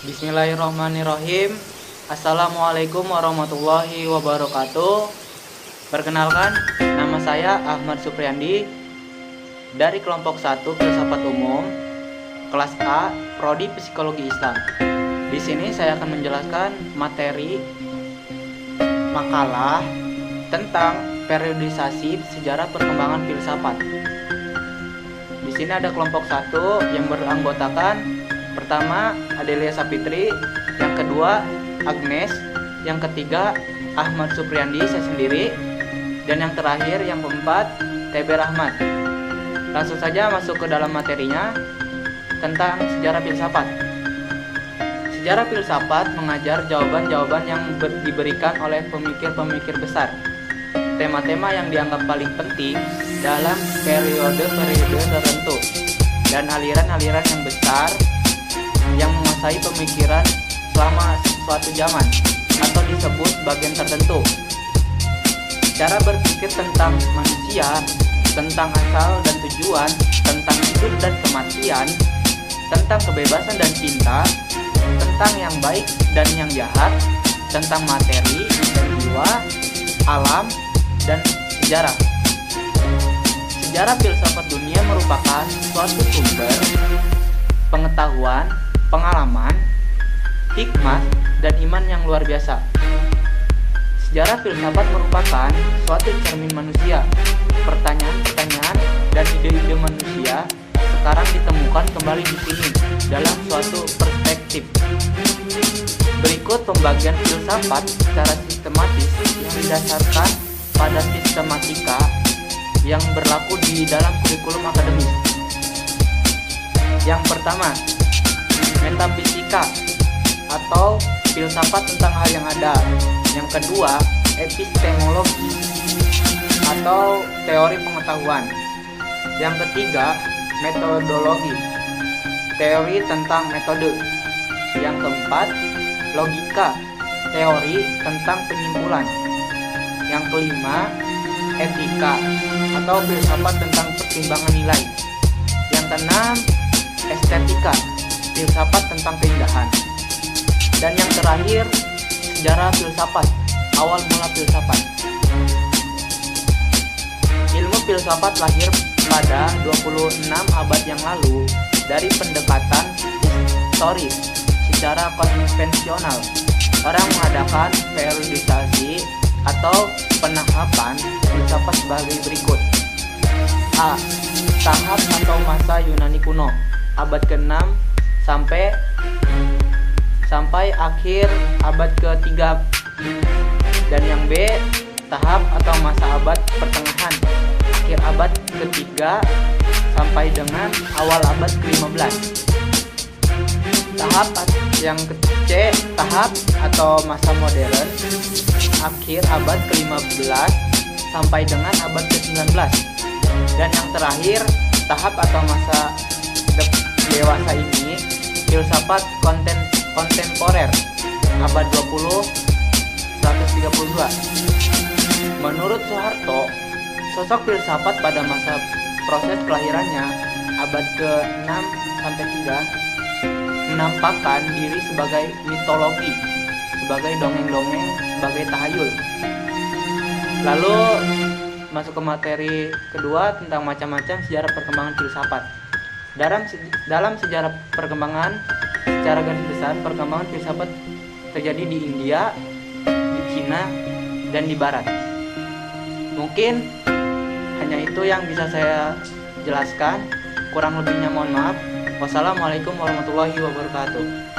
Bismillahirrahmanirrahim. Assalamualaikum warahmatullahi wabarakatuh. Perkenalkan, nama saya Ahmad Supriyandi dari kelompok 1 Filsafat Umum, kelas A, Prodi Psikologi Islam. Di sini saya akan menjelaskan materi makalah tentang periodisasi sejarah perkembangan filsafat. Di sini ada kelompok 1 yang beranggotakan pertama Adelia Sapitri, yang kedua Agnes, yang ketiga Ahmad Supriyandi saya sendiri, dan yang terakhir yang keempat TB Rahmat. Langsung saja masuk ke dalam materinya tentang sejarah filsafat. Sejarah filsafat mengajar jawaban-jawaban yang diberikan oleh pemikir-pemikir besar, tema-tema yang dianggap paling penting dalam periode-periode tertentu, dan aliran-aliran yang besar yang menguasai pemikiran selama suatu zaman atau disebut bagian tertentu. Cara berpikir tentang manusia, tentang asal dan tujuan, tentang hidup dan kematian, tentang kebebasan dan cinta, tentang yang baik dan yang jahat, tentang materi dan jiwa, alam, dan sejarah. Sejarah filsafat dunia merupakan suatu sumber pengetahuan, pengalaman, hikmat, dan iman yang luar biasa. Sejarah filsafat merupakan suatu cermin manusia. Pertanyaan-pertanyaan dan ide-ide manusia sekarang ditemukan kembali di sini dalam suatu perspektif. Berikut pembagian filsafat secara sistematis yang didasarkan pada sistematika yang berlaku di dalam kurikulum akademis. Yang pertama, metafisika atau filsafat tentang hal yang ada. Yang kedua, epistemologi atau teori pengetahuan. Yang ketiga, metodologi, teori tentang metode. Yang keempat, logika, teori tentang penyimpulan. Yang kelima, etika atau filsafat tentang pertimbangan nilai. Yang keenam, estetika, filsafat tentang keindahan. Dan yang terakhir, sejarah filsafat, awal mula filsafat. Ilmu filsafat lahir pada 26 abad yang lalu dari pendekatan historis secara konvensional. Orang mengadakan periodisasi atau penahapan filsafat sebagai berikut. A. Tahap atau masa Yunani kuno, abad ke-6 sampai akhir abad ke-3. Dan yang B, tahap atau masa abad pertengahan, akhir abad ke-3 sampai dengan awal abad ke-15. Tahap yang C, tahap atau masa modern, akhir abad ke-15 sampai dengan abad ke-19. Dan yang terakhir, tahap atau masa dewasa ini, filsafat kontemporer, abad 20 132. Menurut Soeharto, sosok filsafat pada masa proses kelahirannya, abad ke-6 sampai 3, menampakkan diri sebagai mitologi, sebagai dongeng-dongeng, sebagai tahayul. Lalu masuk ke materi kedua tentang macam-macam sejarah perkembangan filsafat. Dalam sejarah perkembangan secara garis besar, perkembangan filsafat terjadi di India, di Cina, dan di Barat. Mungkin hanya itu yang bisa saya jelaskan. Kurang lebihnya mohon maaf. Wassalamualaikum warahmatullahi wabarakatuh.